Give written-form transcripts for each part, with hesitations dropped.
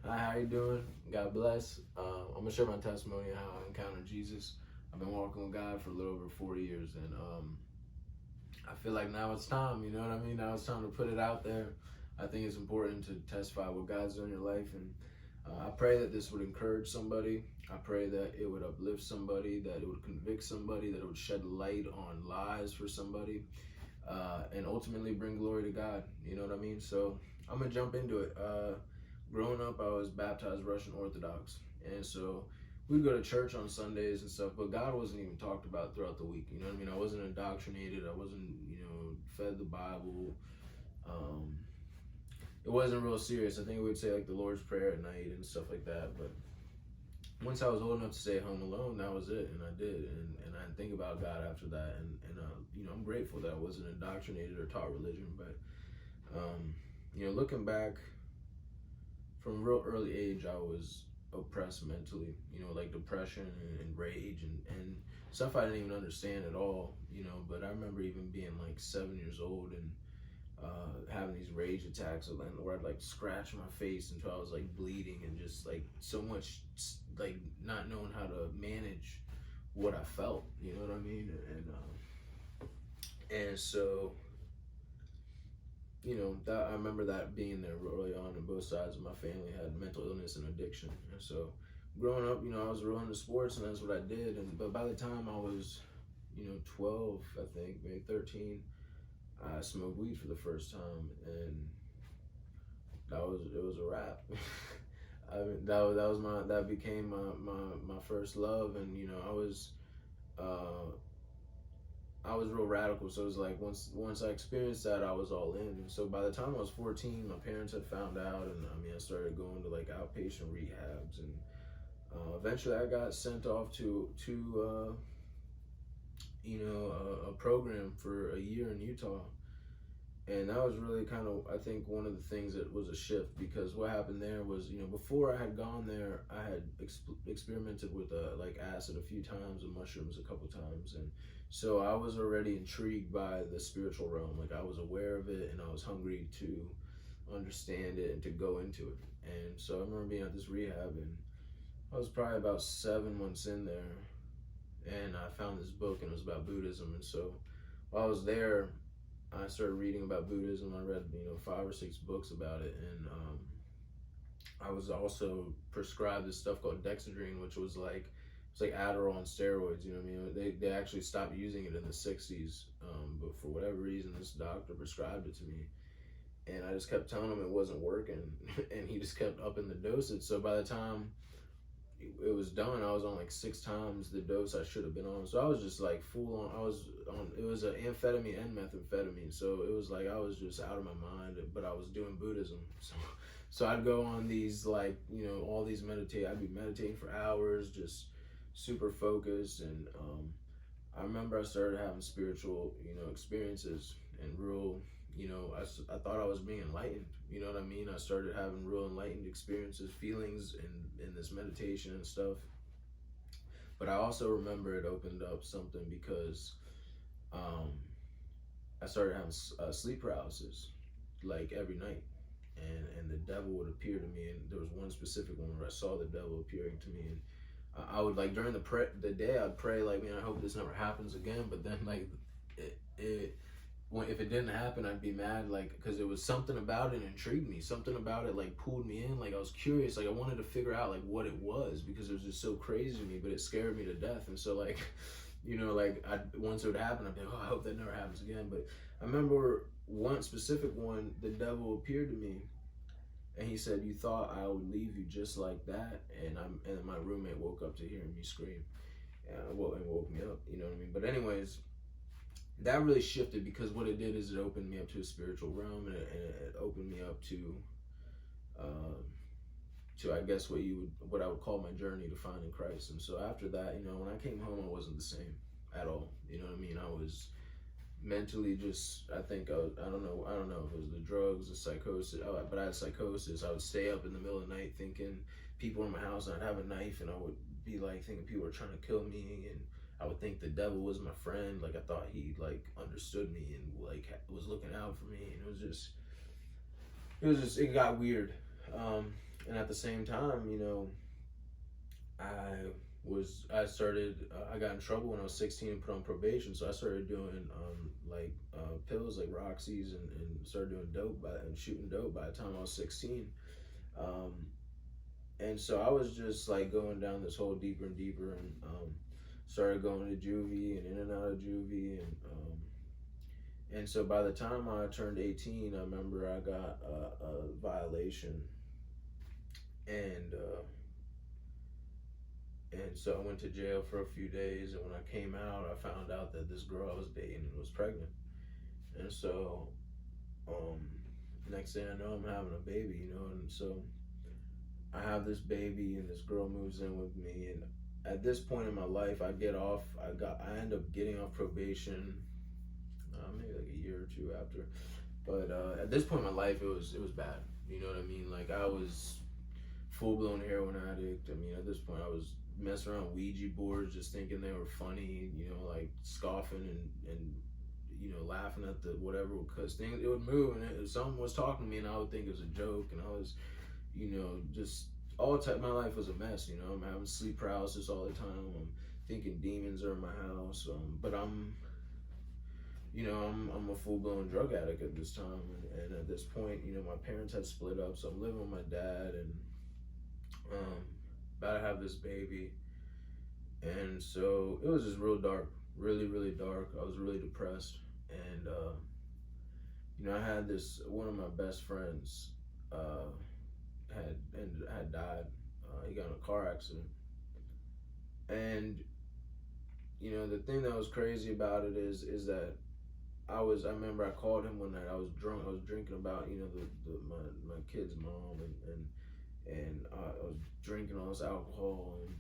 Hi, how you doing? God bless. I'm gonna share my testimony of how I encountered Jesus. I've been walking with God for a little over 4 years, and I feel like now it's time. You know what I mean? Now it's time to put it out there. I think it's important to testify what God's done in your life, and I pray that this would encourage somebody. I pray that it would uplift somebody, that it would convict somebody, that it would shed light on lies for somebody, and ultimately bring glory to God. You know what I mean? So I'm gonna jump into it. Growing up, I was baptized Russian Orthodox, and so we'd go to church on Sundays and stuff, but God wasn't even talked about throughout the week. You know what I mean? I wasn't indoctrinated. I wasn't, fed the Bible. Um, it wasn't real serious. I think we'd say like the Lord's Prayer at night and stuff like that. But once I was old enough to stay home alone, that was it, and I did, and I didn't think about God after that. And I'm grateful that I wasn't indoctrinated or taught religion. But looking back, from a real early age, I was oppressed mentally, like depression and rage and stuff I didn't even understand at all, but I remember even being like 7 years old and having these rage attacks where I'd like scratch my face until I was like bleeding and just like so much like not knowing how to manage what I felt, you know what I mean? And so that I remember that being there early on, and both sides of my family had mental illness and addiction. And so growing up, I was real into sports, and that's what I did. But by the time I was 12, I think maybe 13, I smoked weed for the first time, and it was a wrap. I mean, that became my first love. And I was real radical, so it was like once I experienced that, I was all in. And so by the time I was 14, my parents had found out, and I started going to like outpatient rehabs, and eventually I got sent off to a program for a year in Utah. And that was really kind of, I think, one of the things that was a shift, because what happened there was, before I had gone there, I had experimented with like acid a few times and mushrooms a couple times. And so I was already intrigued by the spiritual realm. Like, I was aware of it, and I was hungry to understand it and to go into it. And so I remember being at this rehab, and I was probably about 7 months in there, and I found this book, and it was about Buddhism. And so while I was there, I started reading about Buddhism. I read 5 or 6 books about it, and I was also prescribed this stuff called Dexedrine, which was like it's like Adderall on steroids. You know what I mean? They actually stopped using it in the 60s, but for whatever reason, this doctor prescribed it to me, and I just kept telling him it wasn't working, and he just kept upping the dosage. So by the time it was done, I was on like 6 times the dose I should have been on. So I was just like full on. It was an amphetamine and methamphetamine. So it was like I was just out of my mind, but I was doing Buddhism. So I'd go on these like, all these I'd be meditating for hours, just super focused. And I remember I started having spiritual, experiences, and real, I thought I was being enlightened. You know what I mean? I started having real enlightened experiences, feelings in this meditation and stuff. But I also remember it opened up something, because I started having sleep paralysis like every night. And the devil would appear to me, and there was one specific one where I saw the devil appearing to me, and I would like during the day I'd pray like, man, I hope this never happens again. But then like if it didn't happen, I'd be mad, like, because it was something about it intrigued me. Something about it like pulled me in. Like, I was curious. Like, I wanted to figure out like what it was, because it was just so crazy to me. But it scared me to death. And so like, once it would happen, I'd be like, oh, I hope that never happens again. But I remember one specific one. The devil appeared to me, and he said, "You thought I would leave you just like that?" And my roommate woke up to hearing me scream, and woke me up. You know what I mean? But anyways, that really shifted, because what it did is it opened me up to a spiritual realm, and it opened me up to I guess what I would call my journey to finding Christ. And so after that, when I came home, I wasn't the same at all. You know what I mean? I was mentally just, I think I don't know if it was the drugs, the psychosis, but I had psychosis. I would stay up in the middle of the night thinking people in my house, and I'd have a knife, and I would be like thinking people were trying to kill me, and I would think the devil was my friend. Like, I thought he like understood me and like was looking out for me, and it got weird. And at the same time, you know, I got in trouble when I was 16 and put on probation. So I started doing pills like Roxy's, and started doing dope and shooting dope by the time I was 16. Um, and so I was just like going down this hole deeper and deeper, and started going to juvie and in and out of juvie, and so by the time I turned 18, I remember I got a violation, and and so I went to jail for a few days, and when I came out, I found out that this girl I was dating was pregnant. And so, next thing I know, I'm having a baby, you know, and so I have this baby, and this girl moves in with me, and at this point in my life, I end up getting off probation, maybe like a year or two after, but at this point in my life, it was bad, you know what I mean? Like, I was full-blown heroin addict. I mean, at this point, I was messing around Ouija boards, just thinking they were funny, you know, like scoffing and you know, laughing at the whatever, because things, it would move, and if someone was talking to me, and I would think it was a joke, and I was, you know, just all the time. My life was a mess, you know. I'm having sleep paralysis all the time. I'm thinking demons are in my house, but you know, I'm a full-blown drug addict at this time, and at this point, you know, my parents had split up, so I'm living with my dad, and about to have this baby, and so it was just real dark, really, really dark. I was really depressed, and you know, I had one of my best friends had died. He got in a car accident, and you know, the thing that was crazy about it is that I remember I called him one night. I was drunk. I was drinking about, you know, my kid's mom, and I was drinking all this alcohol, and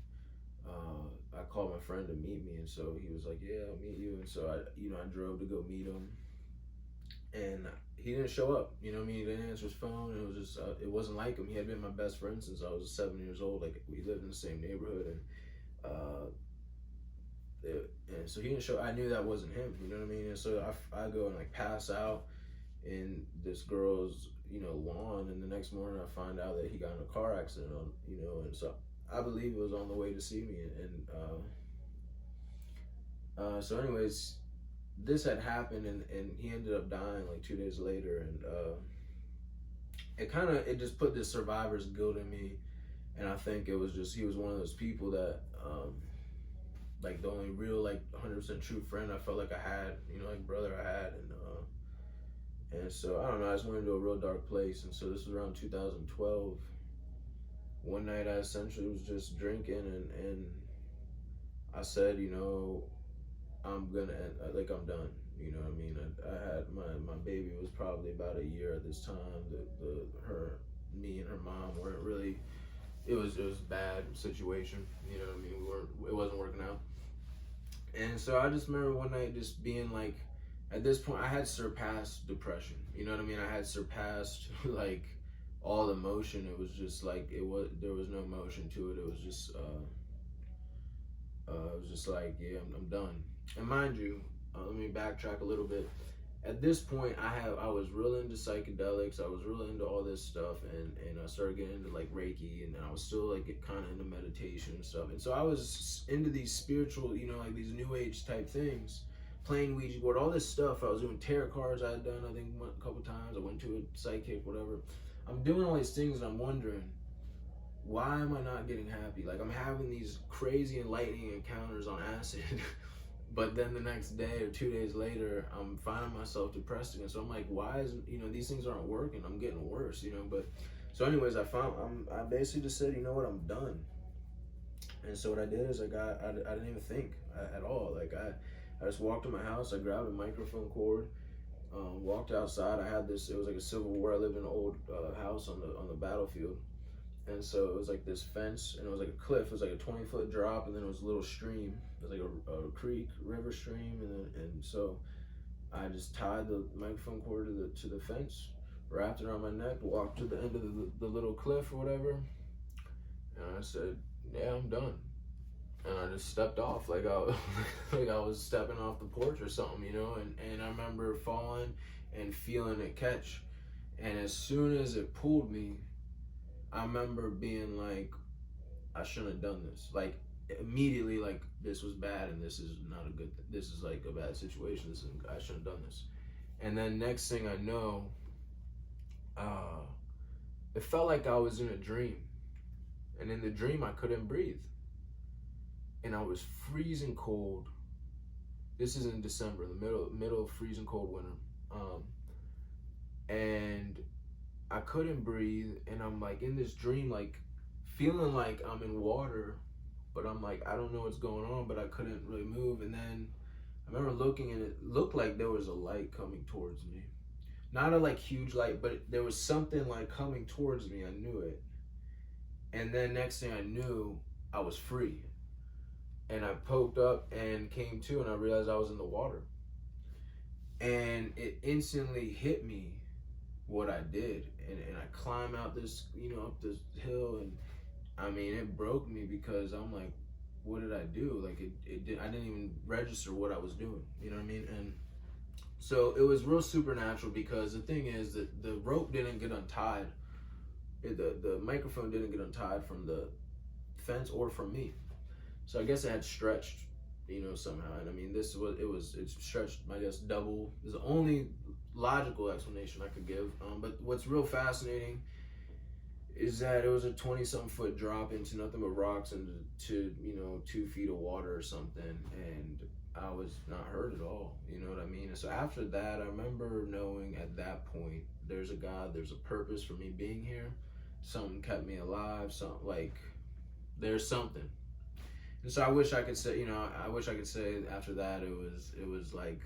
I called my friend to meet me, and so he was like, "Yeah, I'll meet you." And so I drove to go meet him, and he didn't show up. You know what I mean? He didn't answer his phone. It was just it wasn't like him. He had been my best friend since I was 7 years old. Like, we lived in the same neighborhood, and and so he didn't show. I knew that wasn't him. You know what I mean? And so I go and like pass out in this girl's, you know, lawn, and the next morning I find out that he got in a car accident, you know, and so I believe it was on the way to see me, and so anyways, this had happened, and he ended up dying like 2 days later, and it just put this survivor's guilt in me, and I think it was just, he was one of those people that like the only real, like 100% true friend I felt like I had, you know, like brother I had, and so I don't know, I just went into a real dark place. And so this was around 2012. One night I essentially was just drinking, and I said, you know, I'm done. You know what I mean? I had my baby was probably about a year at this time. Me and her mom weren't really. It was a bad situation. You know what I mean? It wasn't working out. And so I just remember one night just being like, at this point I had surpassed depression. You know what I mean? I had surpassed like all emotion. It was just like there was no motion to it. It was just like, yeah, I'm done. And mind you, let me backtrack a little bit. At this point, I was real into psychedelics. I was real into all this stuff, and I started getting into like Reiki, and I was still like kind of into meditation and stuff. And so I was into these spiritual, you know, like these new age type things, playing Ouija board, all this stuff. I was doing tarot cards. I had done, I think, a couple times. I went to a psychic, whatever. I'm doing all these things, and I'm wondering, why am I not getting happy? Like, I'm having these crazy enlightening encounters on acid. But then the next day or 2 days later, I'm finding myself depressed again. So I'm like, why is, you know, these things aren't working. I'm getting worse, you know. But so anyways, I basically just said, you know what, I'm done. And so what I did is I didn't even think at all. Like, I just walked to my house. I grabbed a microphone cord, walked outside. It was like a Civil War. I lived in an old house on the battlefield. And so it was like this fence, and it was like a cliff. It was like a 20-foot drop, and then it was a little stream. It was like a creek, river stream, and so I just tied the microphone cord to the fence, wrapped it around my neck, walked to the end of the little cliff or whatever, and I said, "Yeah, I'm done." And I just stepped off like I was stepping off the porch or something, you know. And I remember falling and feeling it catch, and as soon as it pulled me, I remember being like, I shouldn't have done this. Like immediately, like this was bad, and this is not a good. This is like a bad situation. I shouldn't have done this. And then next thing I know, it felt like I was in a dream, and in the dream I couldn't breathe, and I was freezing cold. This is in December, the middle of freezing cold winter, and I couldn't breathe, and I'm like in this dream, like feeling like I'm in water, but I'm like, I don't know what's going on, but I couldn't really move. And then I remember looking, and it looked like there was a light coming towards me. Not a like huge light, but there was something like coming towards me. I knew it. And then next thing I knew, I was free. And I poked up and came to, and I realized I was in the water. And it instantly hit me what I did. And I climb out this, up this hill, and I mean, it broke me because I'm like, what did I do? Like I didn't even register what I was doing. You know what I mean? And so it was real supernatural, because the thing is that the rope didn't get untied. The microphone didn't get untied from the fence or from me. So I guess it had stretched, somehow. And I mean, it's stretched, I guess, double. Is the only logical explanation I could give. But what's real fascinating is that it was a 20-something foot drop into nothing but rocks and to 2 feet of water or something. And I was not hurt at all, you know what I mean? And so after that, I remember knowing at that point, there's a God, there's a purpose for me being here. Something kept me alive, something like, there's something. And so I wish I could say, after that it was like,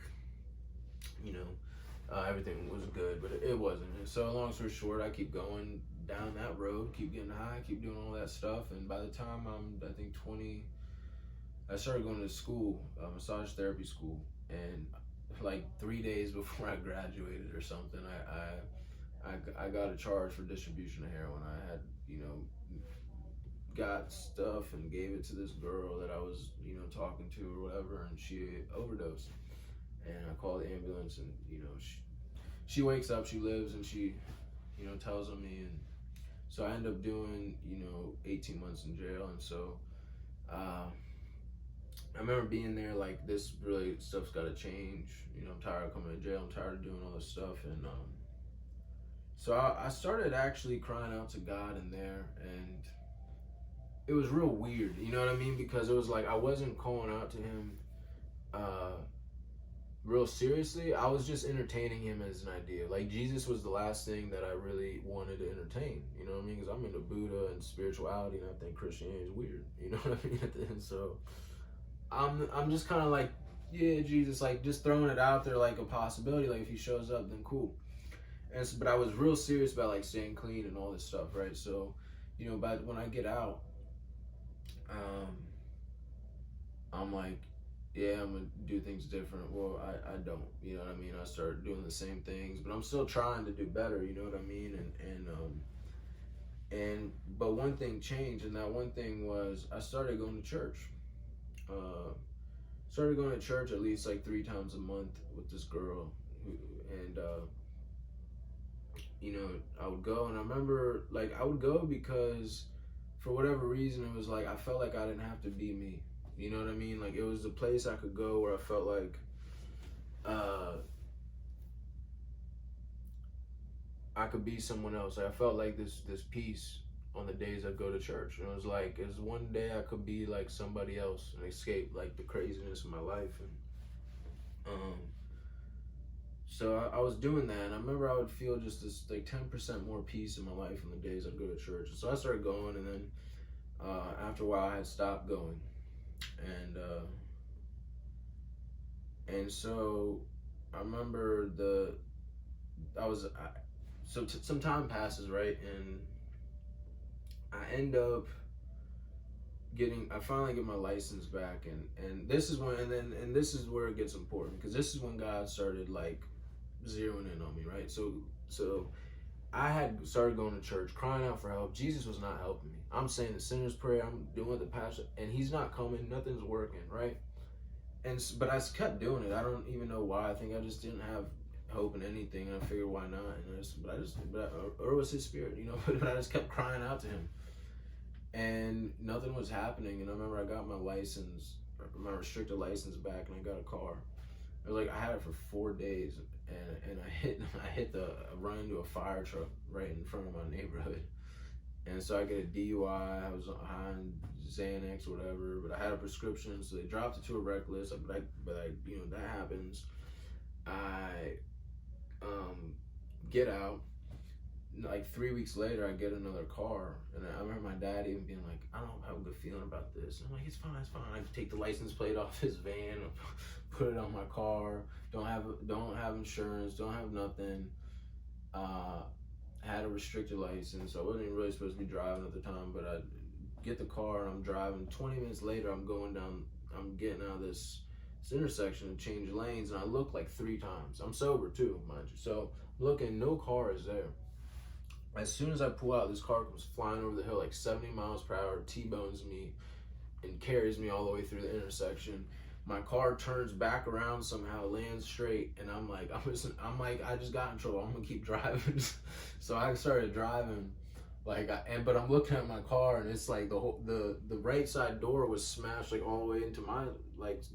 everything was good, but it wasn't. And so long story short, I keep going down that road, keep getting high, keep doing all that stuff. And by the time I'm, I think 20, I started going to school, massage therapy school, and like 3 days before I graduated or something, I got a charge for distribution of heroin. I had, got stuff and gave it to this girl that I was, talking to or whatever, and she overdosed. And I called the ambulance, and she wakes up, she lives, and she, tells on me, and so I end up doing, 18 months in jail. And so I remember being there like, this really stuff's got to change. I'm tired of coming to jail. I'm tired of doing all this stuff. And so I started actually crying out to God in there, and it was real weird. You know what I mean? Because it was like I wasn't calling out to him real seriously. I was just entertaining him as an idea. Like Jesus was the last thing that I really wanted to entertain. You know what I mean? Because I'm into Buddha and spirituality, and I think Christianity is weird. You know what I mean? And so I'm just kind of like, yeah, Jesus, like just throwing it out there like a possibility. Like if he shows up, then cool. But I was real serious about like staying clean and all this stuff, right? So, by when I get out, I'm like, yeah, I'm gonna do things different. Well, I don't, you know what I mean? I started doing the same things, but I'm still trying to do better, you know what I mean? But one thing changed, and that one thing was I started going to church. Started going to church at least like 3 times a month with this girl, and I would go, and I remember like I would go because for whatever reason it was like I felt like I didn't have to be me. You know what I mean? Like it was a place I could go where I felt like I could be someone else. Like I felt like this peace on the days I go to church. And it was like, it was one day I could be like somebody else and escape like the craziness of my life. And so I was doing that, and I remember I would feel just this like 10% more peace in my life on the days I'd go to church. So I started going, and then after a while I had stopped going. And so I remember some time passes, right? And I end up I finally get my license back, and this is when, and this is where it gets important, because this is when God started like zeroing in on me, right? So I had started going to church, crying out for help. Jesus was not helping me. I'm saying the sinner's prayer, I'm doing the pastor, and he's not coming, nothing's working, right? But I kept doing it. I don't even know why. I think I just didn't have hope in anything, and I figured why not, and or it was his spirit, but I just kept crying out to him, and nothing was happening. And I remember I got my restricted license back, and I got a car. It was like I had it for 4 days, and I run into a fire truck right in front of my neighborhood, and so I get a DUI. I was high on Xanax, whatever, but I had a prescription, so they dropped it to a reckless. But that happens. I get out. Like 3 weeks later, I get another car, and I remember my dad even being like, "I don't have a good feeling about this." And I'm like, "It's fine, it's fine." I take the license plate off his van, put it on my car. Don't have insurance. Don't have nothing. Had a restricted license. I wasn't even really supposed to be driving at the time, but I get the car and I'm driving. 20 minutes later, I'm getting out of this intersection and change lanes, and I look like 3 times. I'm sober too, mind you. So looking, no car is there. As soon as I pull out, this car comes flying over the hill like 70 miles per hour, T-bones me, and carries me all the way through the intersection. My car turns back around somehow, lands straight, and I'm like, I just got in trouble. I'm gonna keep driving. So I started driving, but I'm looking at my car, and it's like the right side door was smashed like all the way into my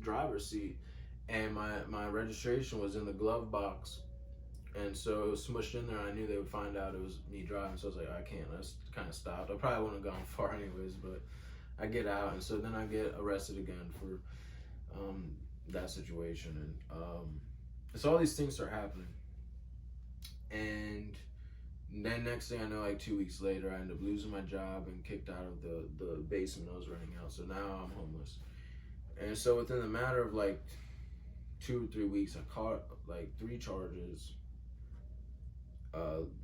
driver's seat, and my registration was in the glove box, and so it was smushed in there. I knew they would find out it was me driving, so I was like, I can't. I just kind of stopped. I probably wouldn't have gone far anyways, but I get out, and so then I get arrested again for that situation, and so all these things start happening, and then next thing I know, like 2 weeks later, I end up losing my job and kicked out of the basement I was renting out. So now I'm homeless, and so within the matter of like 2 or 3 weeks, I caught like 3 charges,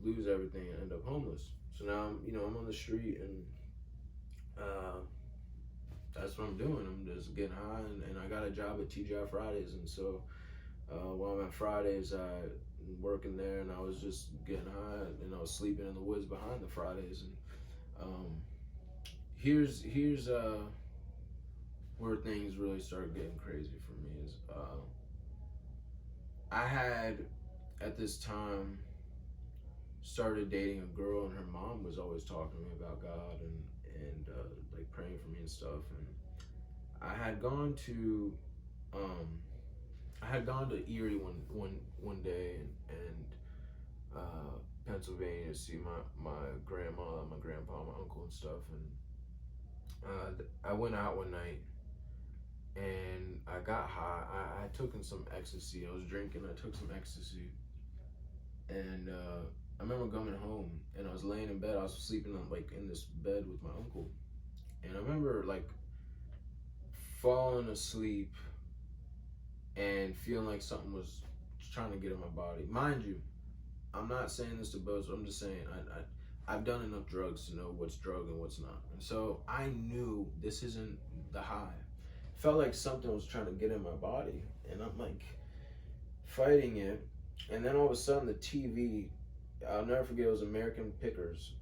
lose everything, and end up homeless. So now I'm on the street, and that's what I'm doing. I'm just getting high, and I got a job at TGI Fridays, and so while I'm at Fridays, I'm working there, and I was just getting high, and I was sleeping in the woods behind the Fridays. And here's where things really start getting crazy for me is I had at this time started dating a girl, and her mom was always talking to me about God and like praying for me and stuff. And I had gone to Erie one day and Pennsylvania to see my grandma, my grandpa, my uncle and stuff. And I went out one night and I got high. I had taken some ecstasy. I was drinking. I took some ecstasy, and I remember coming home, and I was laying in bed. I was sleeping in this bed with my uncle, and I remember falling asleep and feeling like something was trying to get in my body. Mind you, I'm not saying this to boast. I'm just saying I've done enough drugs to know what's drug and what's not, and so I knew this isn't the high. Felt like something was trying to get in my body, and I'm like fighting it, and then all of a sudden the TV. I'll never forget, it was American Pickers,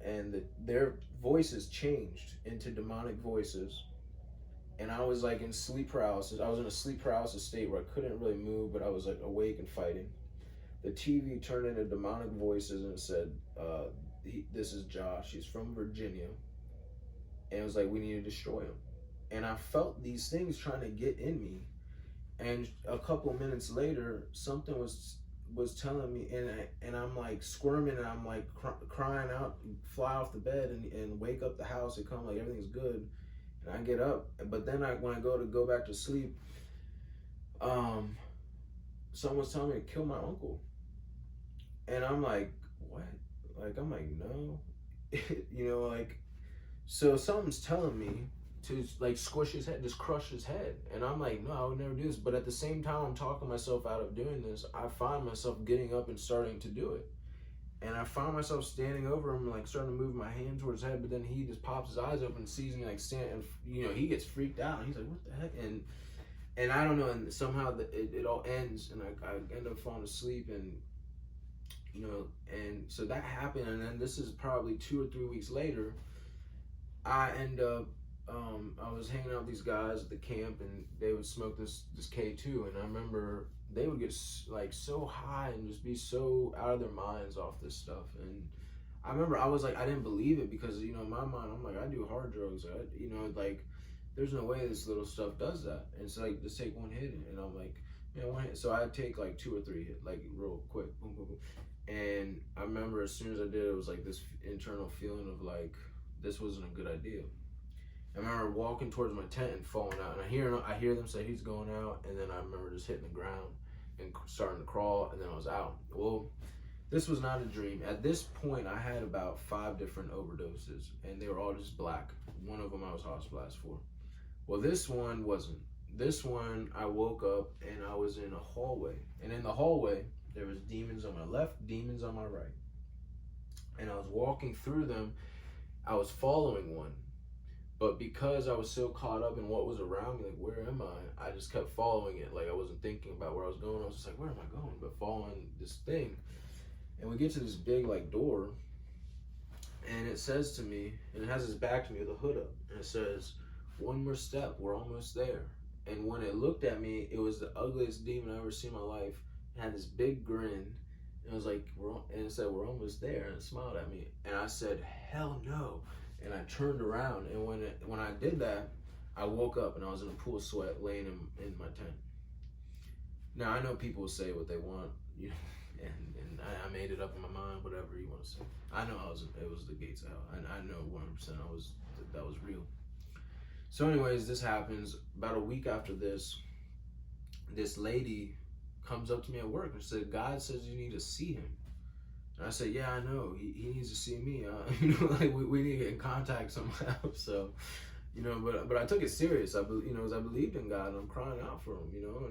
and their voices changed into demonic voices, and I was like in sleep paralysis. I was in a sleep paralysis state where I couldn't really move, but I was like awake and fighting. The TV turned into demonic voices, and it said, "This is Josh. He's from Virginia," and it was like, "We need to destroy him." And I felt these things trying to get in me, and a couple minutes later, something was telling me, and I'm like squirming, and I'm like crying out, fly off the bed and wake up the house and come like everything's good, and I get up. But then when I go back to sleep, someone's telling me to kill my uncle, and I'm like, what? I'm like, no. So something's telling me to squish his head, just crush his head. And I'm like, no, I would never do this. But at the same time I'm talking myself out of doing this, I find myself getting up and starting to do it. And I find myself standing over him, starting to move my hand towards his head, but then he just pops his eyes open and sees me stand, and he gets freaked out, and he's like, what the heck? And I don't know, and somehow it all ends, and I end up falling asleep, and and so that happened. And then this is probably 2 or 3 weeks later, I end up I was hanging out with these guys at the camp, and they would smoke this K2, and I remember they would get like so high and just be so out of their minds off this stuff. And I remember I was like, I didn't believe it because, you know, in my mind, I'm like, I do hard drugs. You know, like, there's no way this little stuff does that. And it's like, just take one hit. And I'm like, man, one hit. So I'd take like 2 or 3 hit, like real quick. Boom, boom, boom. And I remember as soon as I did, it was like this internal feeling of like, this wasn't a good idea. I remember walking towards my tent and falling out. And I hear them say he's going out. And then I remember just hitting the ground and starting to crawl. And then I was out. Well, this was not a dream. At this point, I had about 5 different overdoses, and they were all just black. One of them I was hospitalized for. Well, this one wasn't. This one, I woke up, and I was in a hallway. And in the hallway, there was demons on my left, demons on my right. And I was walking through them. I was following one. But because I was so caught up in what was around me, like, where am I? I just kept following it. Like, I wasn't thinking about where I was going. I was just like, where am I going? But following this thing. And we get to this big like door, and it says to me, and it has its back to me with a hood up, and it says, 1 more step, we're almost there. And when it looked at me, it was the ugliest demon I've ever seen in my life. It had this big grin, and it was like, and it said, we're almost there, and it smiled at me. And I said, hell no. And I turned around, and when I did that, I woke up, and I was in a pool of sweat laying in my tent. Now, I know people say what they want, you know, and I made it up in my mind, whatever you want to say. I know it was the gates of hell. I know 100% that was real. So anyways, this happens. About a week after this lady comes up to me at work and said, God says you need to see him. And I said, yeah, I know. He needs to see me. You know, like we need to get in contact somehow. So, you know, but I took it serious. I believed in God, and I'm crying out for him, you know,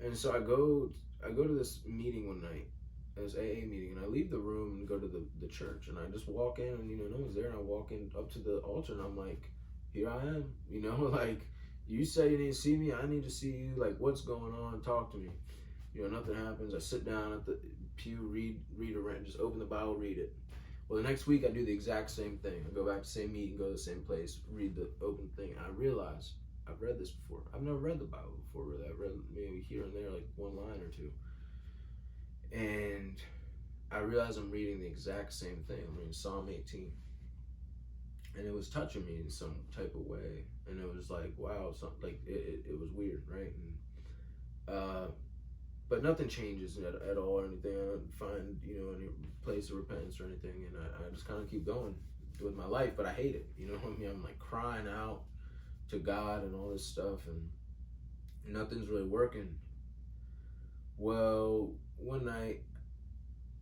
and so I go to this meeting one night, this AA meeting, and I leave the room and go to the church, and I just walk in, and, you know, no one's there, and I walk in up to the altar, and I'm like, here I am, you know, like, you say you need to see me, I need to see you, like, what's going on, talk to me. You know, nothing happens. I sit down at the pew, read around, just open the Bible, read it. Well, the next week I do the exact same thing. I go back to the same meeting, go to the same place, read the open thing, and I realize I've read this before. I've never read the Bible before, really. I've read maybe here and there, like 1 line or 2. And I realize I'm reading the exact same thing. I'm reading Psalm 18. And it was touching me in some type of way. And it was like, wow, like it was weird, right? And but nothing changes at all or anything. I don't find, you know, any place of repentance or anything. And I just kind of keep going with my life, but I hate it. You know what I mean? I'm like crying out to God and all this stuff, and nothing's really working. Well, one night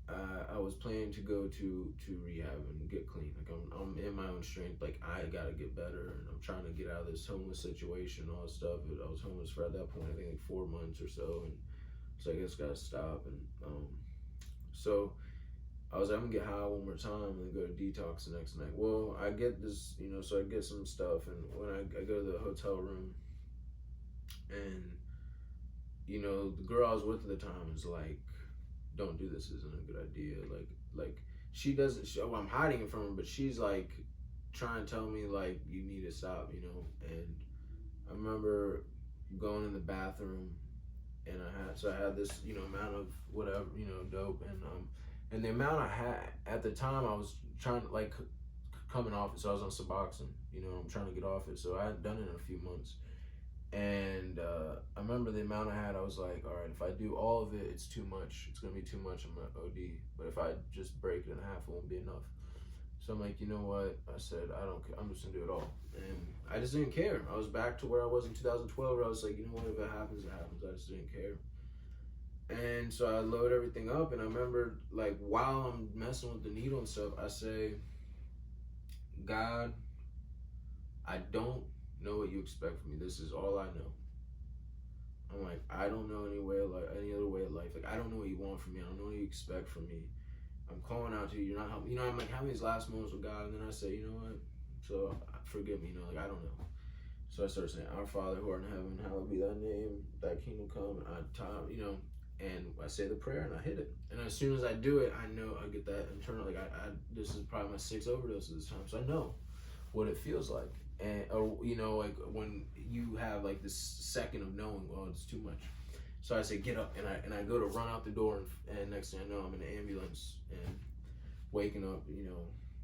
I was planning to go to rehab and get clean. Like I'm in my own strength. Like I gotta get better, and I'm trying to get out of this homeless situation, all this stuff. I was homeless for at that point, I think like 4 months or so, and so I guess gotta stop. And so I was like, I'm gonna get high 1 more time and then go to detox the next night. Well, I get this, you know, so I get some stuff, and when I go to the hotel room, and, you know, the girl I was with at the time is like, don't do this, isn't a good idea. Like she doesn't, I'm hiding it from her, but she's like trying to tell me like, you need to stop, you know. And I remember going in the bathroom, and I had this, you know, amount of whatever, you know, dope, and the amount I had at the time, I was trying to like coming off it. So I was on Suboxone, you know, I'm trying to get off it. So I hadn't done it in a few months. And I remember the amount I had, I was like, all right, if I do all of it, it's too much. It's going to be too much. I'm going to OD. But if I just break it in half, it won't be enough. So I'm like, you know what? I said, I don't care. I'm just going to do it all. And I just didn't care. I was back to where I was in 2012, where I was like, you know what? If it happens, it happens. I just didn't care. And so I load everything up, and I remember, like, while I'm messing with the needle and stuff, I say, God, I don't know what you expect from me. This is all I know. I'm like, I don't know any other way of life. Like, I don't know what you want from me. I don't know what you expect from me. I'm calling out to you. You're not helping. You know, I'm like having these last moments with God, and then I say, you know what? So forgive me. You know, like, I don't know. So I start saying, Our Father who art in heaven, hallowed be thy name. Thy kingdom come. You know, and I say the prayer, and I hit it. And as soon as I do it, I know I get that internal. Like, this is probably my 6th overdose at this time, so I know what it feels like. And, or, you know, like when you have like this second of knowing, well, it's too much. So I say, get up, and I go to run out the door, and next thing I know, I'm in an ambulance and waking up,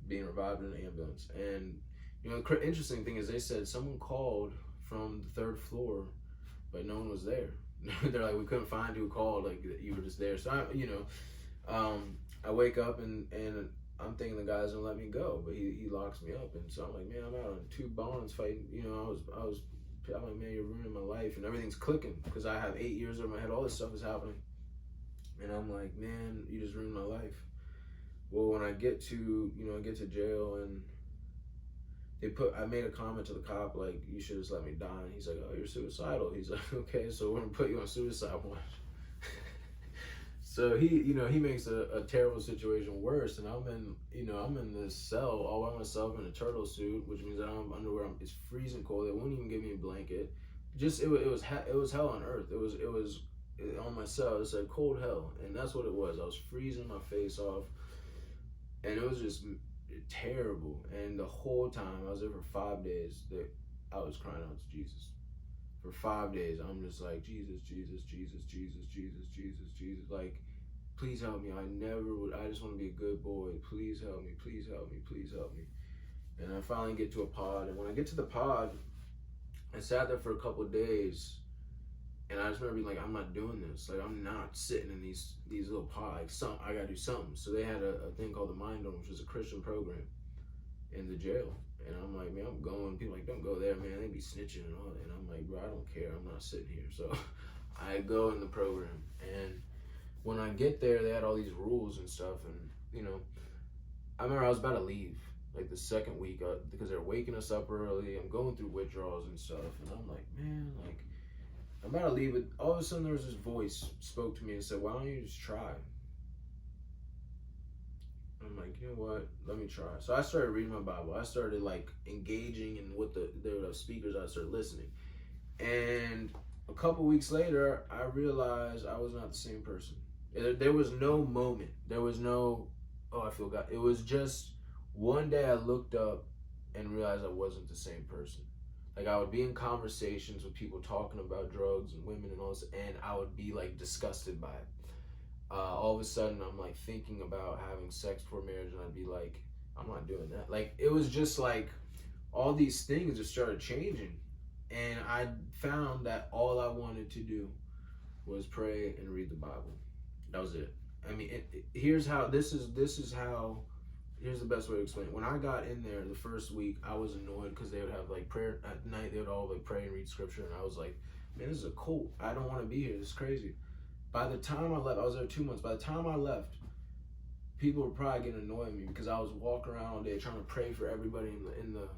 being revived in an ambulance. And the interesting thing is, they said someone called from the third floor, but no one was there. They're like, we couldn't find who called, like you were just there. So I wake up and I'm thinking the guy's gonna let me go, but he locks me up, and so I'm like, man, I'm out on 2 bonds fighting. I'm like, man, you're ruining my life, and everything's clicking because I have 8 years over my head. All this stuff is happening, and I'm like, man, you just ruined my life. Well, when I get to jail, and I made a comment to the cop, like, you should just let me die. And he's like, oh, you're suicidal. He's like, okay, so we're gonna put you on suicide watch. So he makes a terrible situation worse, and I'm in this cell all by myself in a turtle suit, which means I don't have underwear. It's freezing cold. They won't even give me a blanket. Just it was hell on earth. It was on my cell. It's like cold hell, and that's what it was. I was freezing my face off, and it was just terrible. And the whole time I was there for 5 days, I was crying out to Jesus. For 5 days, I'm just like, Jesus, Jesus, Jesus, Jesus, Jesus, Jesus, Jesus. Like, please help me. I just want to be a good boy. Please help me. Please help me. Please help me. And I finally get to a pod. And when I get to the pod, I sat there for a couple of days. And I just remember being like, I'm not doing this. Like, I'm not sitting in these little pods. Like, I got to do something. So they had a thing called the Mind Dome, which was a Christian program in the jail. And I'm like, man, I'm going. People are like, don't go there, man. They be snitching and all that. And I'm like, bro, I don't care. I'm not sitting here. So I go in the program. And when I get there, they had all these rules and stuff. And, I remember I was about to leave, like the second week, because they're waking us up early. I'm going through withdrawals and stuff. And I'm like, man, like, I'm about to leave. But all of a sudden, there was this voice spoke to me and said, why don't you just try? I'm like, you know what? Let me try. So I started reading my Bible. I started like engaging in what there were speakers. I started listening, and a couple weeks later, I realized I was not the same person. There was no moment. There was no, oh, I feel God. It was just one day I looked up and realized I wasn't the same person. Like, I would be in conversations with people talking about drugs and women and all this, and I would be like disgusted by it. All of a sudden, I'm like thinking about having sex before marriage, and I'd be like, I'm not doing that. Like, it was just like all these things just started changing, and I found that all I wanted to do was pray and read the Bible. That was it. I mean, here's how. Here's the best way to explain it. When I got in there the first week, I was annoyed because they would have like prayer at night. They would all like pray and read scripture, and I was like, man, this is a cult. I don't want to be here. This is crazy. By the time I left, I was there 2 months. By the time I left, people were probably getting annoyed with me because I was walking around all day trying to pray for everybody in the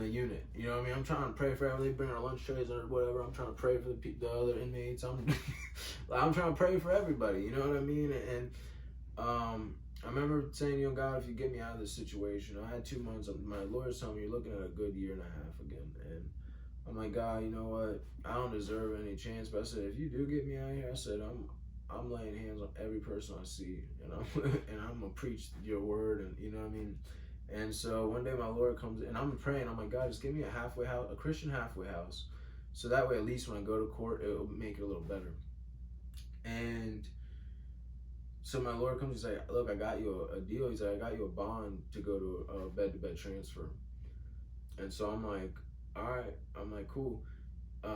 unit. You know what I mean? I'm trying to pray for everybody. They bring our lunch trays or whatever. I'm trying to pray for the other inmates. I'm trying to pray for everybody. You know what I mean? And I remember saying, God, if you get me out of this situation, I had 2 months. My lawyer's telling me you're looking at a good year and a half again. And I'm like, God, you know what? I don't deserve any chance. But I said, if you do get me out of here, I said, I'm laying hands on every person I see, and I'm gonna preach your word, and you know what I mean. And so one day my lawyer comes in, and I'm praying. I'm like, God, just give me a halfway house, a Christian halfway house, so that way at least when I go to court, it'll make it a little better. And so my lawyer comes, he's like, look, I got you a deal. He's like, I got you a bond to go to a bed-to-bed transfer. And so I'm like, all right. I'm like, cool.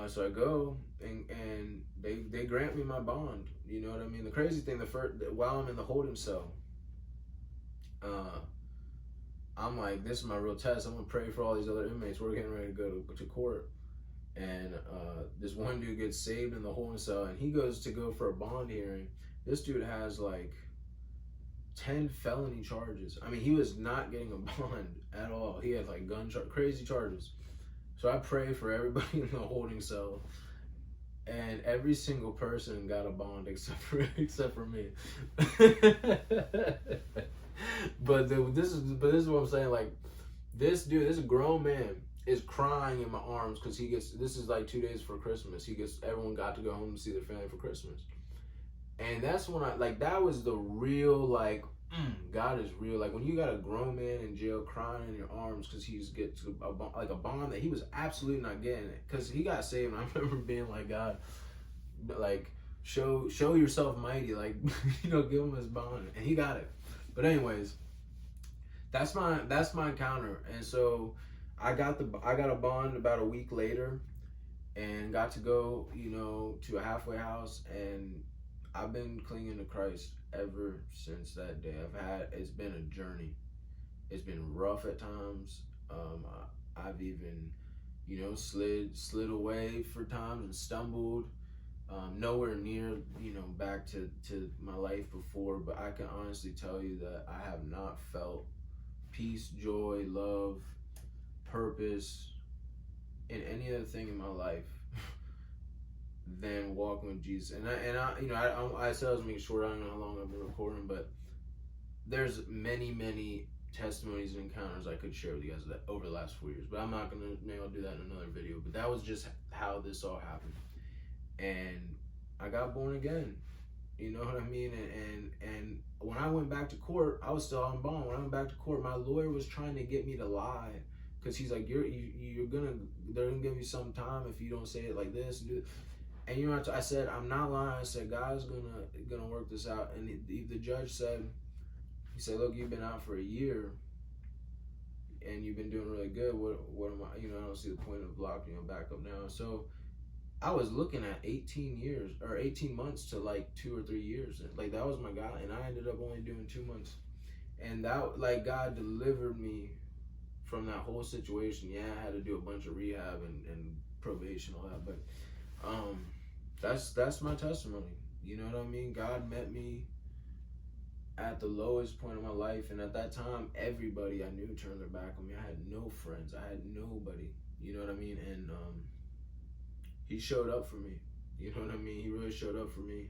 So I go, and they grant me my bond. You know what I mean? The crazy thing, while I'm in the holding cell, I'm like, this is my real test. I'm gonna pray for all these other inmates. We're getting ready to go to court, and this one dude gets saved in the holding cell, and he goes to go for a bond hearing. This dude has like 10 felony charges. I mean, he was not getting a bond at all. He had like crazy charges. So I pray for everybody in the holding cell, and every single person got a bond except for me. But this is what I'm saying. Like, this grown man is crying in my arms because this is like 2 days for Christmas. Everyone got to go home to see their family for Christmas. And that's when that was the real, like, God is real. Like when you got a grown man in jail crying in your arms because he's get to a bond that he was absolutely not getting it, because he got saved. And I remember being like, God, like show yourself mighty, like give him his bond, and he got it. But anyways, that's my encounter. And so I got a bond about a week later, and got to go to a halfway house, and I've been clinging to Christ ever since that day. It's been a journey. It's been rough at times. I've even slid away for times and stumbled. Nowhere near back to my life before, but I can honestly tell you that I have not felt peace, joy, love, purpose in any other thing in my life than walking with Jesus. And I said I was making short. I don't know how long I've been recording, but there's many testimonies and encounters I could share with you guys over the last 4 years, but I'm not gonna, maybe I'll do that in another video. But that was just how this all happened, and I got born again. You know what I mean? And when I went back to court, I was still on bond. When I went back to court, my lawyer was trying to get me to lie, because he's like, they're gonna give you some time if you don't say it like this and do it. And I said, I'm not lying. I said, God's gonna work this out. And the judge said, he said, look, you've been out for a year and you've been doing really good. What am I? I don't see the point of locking you back up now. So I was looking at 18 months to like 2 or 3 years. Like that was my God, and I ended up only doing 2 months. And that, like, God delivered me from that whole situation. Yeah, I had to do a bunch of rehab and probation, all that, but that's my testimony. You know what I mean? God met me at the lowest point of my life, and at that time, everybody I knew turned their back on me. I had no friends. I had nobody. You know what I mean? And he showed up for me. You know what I mean? He really showed up for me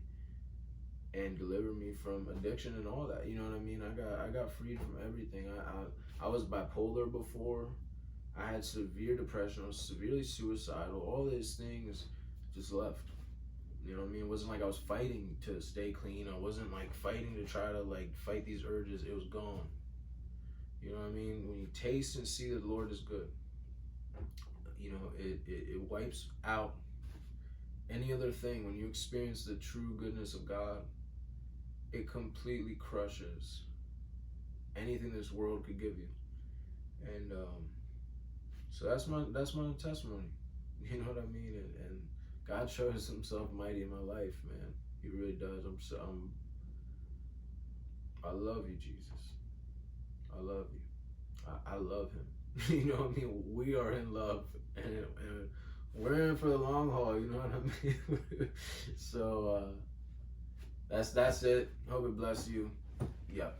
and delivered me from addiction and all that. You know what I mean? I got freed from everything. I was bipolar before. I had severe depression. I was severely suicidal. All these things just left. You know what I mean? It wasn't like I was fighting to stay clean. I wasn't like fighting to try to like fight these urges. It was gone. You know what I mean? When you taste and see that the Lord is good, it wipes out any other thing. When you experience the true goodness of God, it completely crushes anything this world could give you. And so that's my testimony. You know what I mean? And God shows himself mighty in my life, man. He really does. I love you, Jesus. I love you. I love him. You know what I mean? We are in love, and we're in for the long haul. You know what I mean? So that's it. Hope it bless you. Yeah.